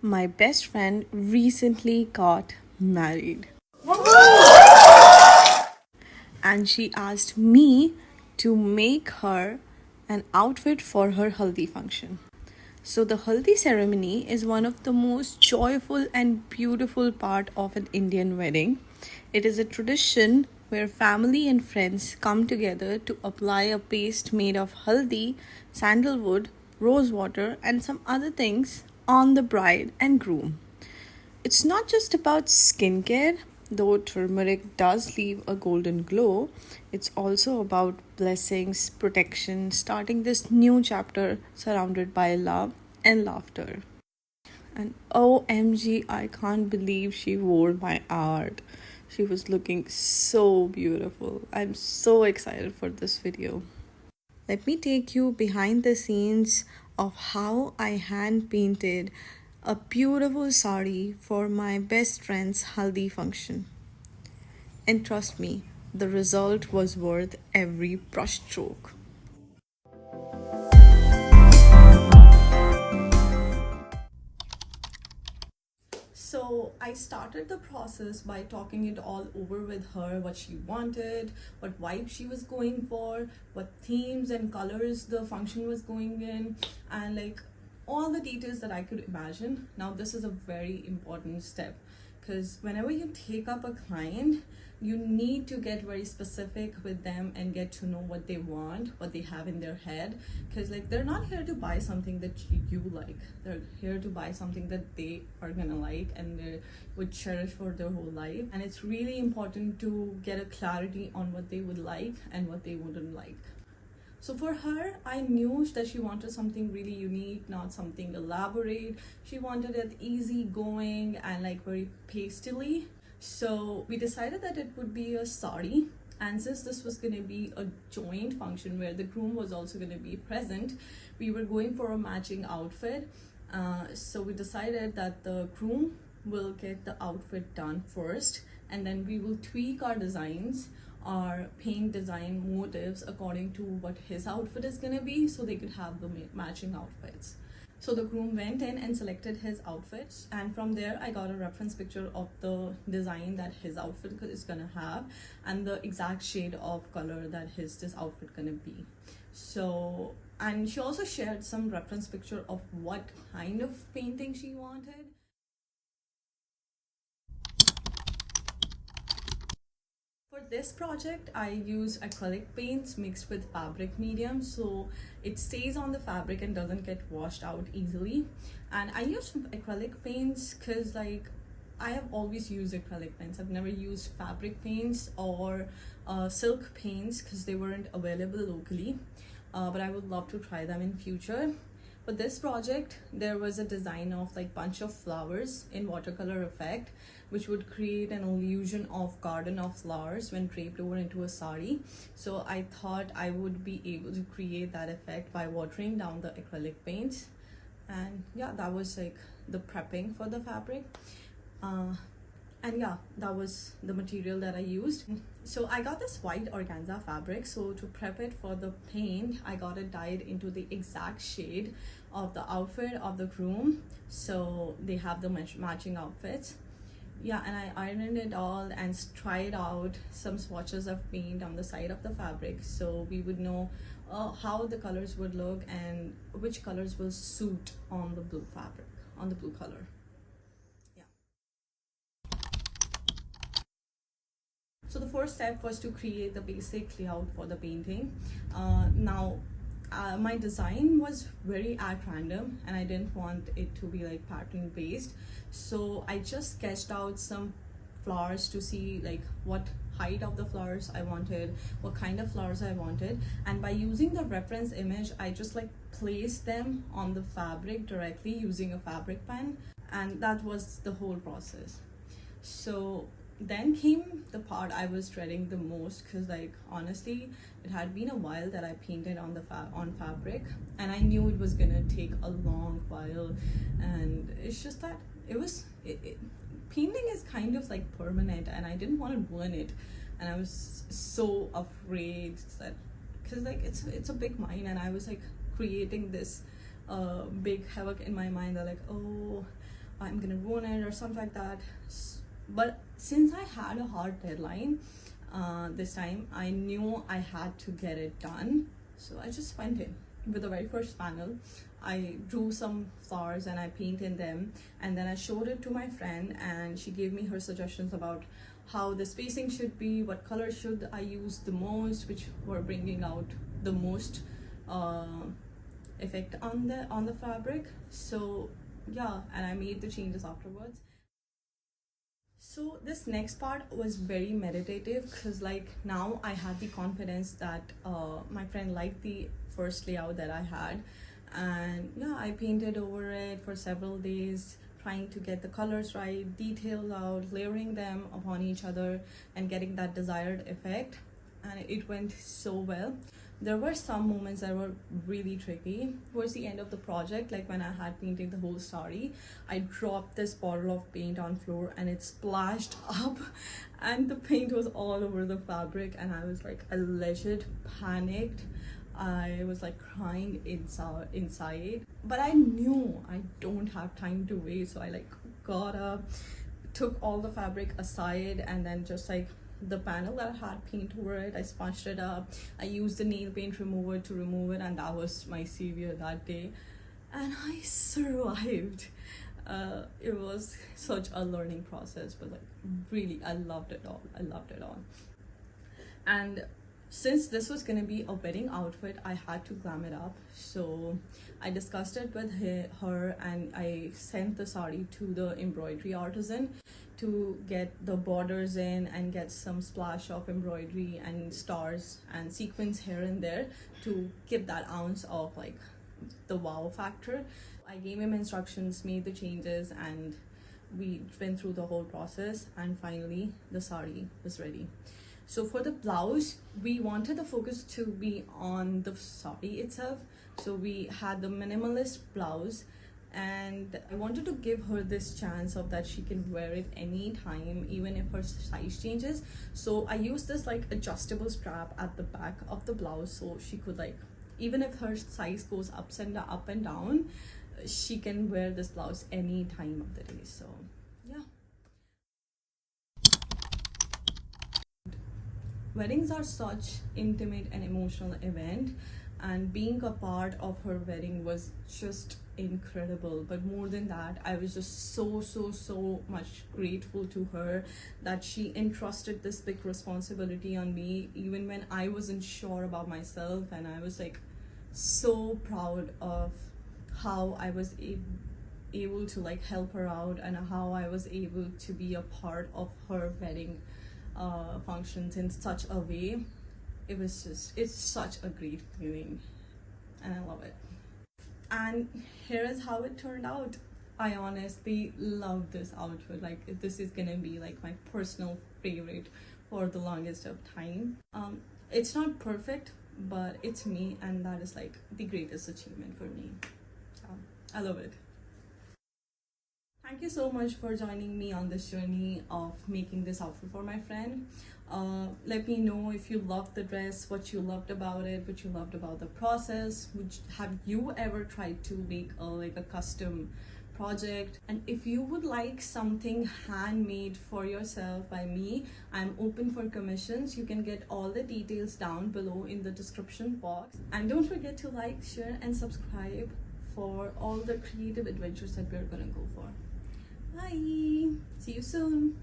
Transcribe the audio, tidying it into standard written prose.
My best friend recently got married and she asked me to make her an outfit for her Haldi function. So the Haldi ceremony is one of the most joyful and beautiful part of an Indian wedding. It is a tradition where family and friends come together to apply a paste made of haldi, sandalwood, rose water and some other things on the bride and groom. It's not just about skincare, though turmeric does leave a golden glow. It's also about blessings, protection, starting this new chapter surrounded by love and laughter. And OMG, I can't believe she wore my art. She was looking so beautiful. I'm so excited for this video. Let me take you behind the scenes of how I hand painted a beautiful sari for my best friend's haldi function. And trust me, the result was worth every brushstroke. So I started the process by talking it all over with her, what she wanted, what vibe she was going for, what themes and colors the function was going in, and like all the details that I could imagine. Now this is a very important step because whenever you take up a client, you need to get very specific with them and get to know what they want, what they have in their head, because like they're not here to buy something that you like. They're here to buy something that they are gonna like and they would cherish for their whole life. And it's really important to get a clarity on what they would like and what they wouldn't like. So for her, I knew that she wanted something really unique, not something elaborate. She wanted it easy going and like very pastely. So we decided that it would be a sari, and since this was going to be a joint function where the groom was also going to be present, we were going for a matching outfit. So we decided that the groom will get the outfit done first, and then we will tweak our designs, our paint design motives according to what his outfit is going to be, so they could have the matching outfits. So the groom went in and selected his outfits, and from there I got a reference picture of the design that his outfit is gonna have and the exact shade of color that this outfit gonna be. So, and she also shared some reference picture of what kind of painting she wanted. For this project, I use acrylic paints mixed with fabric medium, so it stays on the fabric and doesn't get washed out easily. And I use acrylic paints because like I have always used acrylic paints. I've never used fabric paints or silk paints because they weren't available locally, but I would love to try them in future. For this project, there was a design of like bunch of flowers in watercolor effect, which would create an illusion of garden of flowers when draped over into a sari. So I thought I would be able to create that effect by watering down the acrylic paints. And yeah, that was like the prepping for the fabric. And yeah, that was the material that I used. So I got this white organza fabric, so to prep it for the paint, I got it dyed into the exact shade of the outfit of the groom, so they have the matching outfits. Yeah, and I ironed it all and tried out some swatches of paint on the side of the fabric, so we would know how the colors would look and which colors will suit on the blue fabric, on the blue color. So the first step was to create the basic layout for the painting. My design was very at random and I didn't want it to be like pattern based. So I just sketched out some flowers to see like what height of the flowers I wanted, what kind of flowers I wanted. And by using the reference image, I just like placed them on the fabric directly using a fabric pen. And that was the whole process. So then came the part I was dreading the most, because like honestly it had been a while that I painted on the fabric and I knew it was gonna take a long while. And it's just that painting is kind of like permanent and I didn't want to ruin it, and I was so afraid that, because like it's a big mind and I was like creating this big havoc in my mind that like, oh, I'm gonna ruin it or something like that. But since I had a hard deadline this time, I knew I had to get it done. So I just went in with the very first panel. I drew some flowers and I painted them, and then I showed it to my friend, and she gave me her suggestions about how the spacing should be, what color should I use the most, which were bringing out the most effect on the fabric. So yeah, and I made the changes afterwards. So this next part was very meditative, because like now I had the confidence that my friend liked the first layout that I had, and yeah, I painted over it for several days, trying to get the colors right, details out, layering them upon each other and getting that desired effect, and it went so well. There were some moments that were really tricky towards the end of the project, like when I had painted the whole sari, I dropped this bottle of paint on floor and it splashed up and the paint was all over the fabric, and I was like a legit panicked. I was like crying inside, but I knew I don't have time to waste, so I like got up, took all the fabric aside, and then just like the panel that I had paint over it, I sponged it up. I used the nail paint remover to remove it, and that was my savior that day, and I survived. It was such a learning process, but like really I loved it all. And since this was gonna be a wedding outfit, I had to glam it up. So I discussed it with her, and I sent the sari to the embroidery artisan to get the borders in and get some splash of embroidery and stars and sequins here and there to give that ounce of like the wow factor. I gave him instructions, made the changes, and we went through the whole process, and finally the sari was ready. So for the blouse, we wanted the focus to be on the sari itself. So we had the minimalist blouse, and I wanted to give her this chance of that she can wear it anytime, even if her size changes. So I used this like adjustable strap at the back of the blouse, so she could like, even if her size goes up and down, she can wear this blouse any time of the day. So yeah. Weddings are such intimate and emotional event, and being a part of her wedding was just incredible. But more than that, I was just so much grateful to her that she entrusted this big responsibility on me, even when I wasn't sure about myself. And I was like so proud of how I was able to like help her out, and how I was able to be a part of her wedding functions in such a way. It's such a great feeling, and I love it. And here is how it turned out. I honestly love this outfit. Like this is gonna be like my personal favorite for the longest of time. It's not perfect, but it's me, and that is like the greatest achievement for me. I love it. Thank you so much for joining me on this journey of making this outfit for my friend. Let me know if you loved the dress, what you loved about it, what you loved about the process. Have you ever tried to make like a custom project? And if you would like something handmade for yourself by me, I'm open for commissions. You can get all the details down below in the description box. And don't forget to like, share, and subscribe for all the creative adventures that we're gonna go for. Bye! See you soon!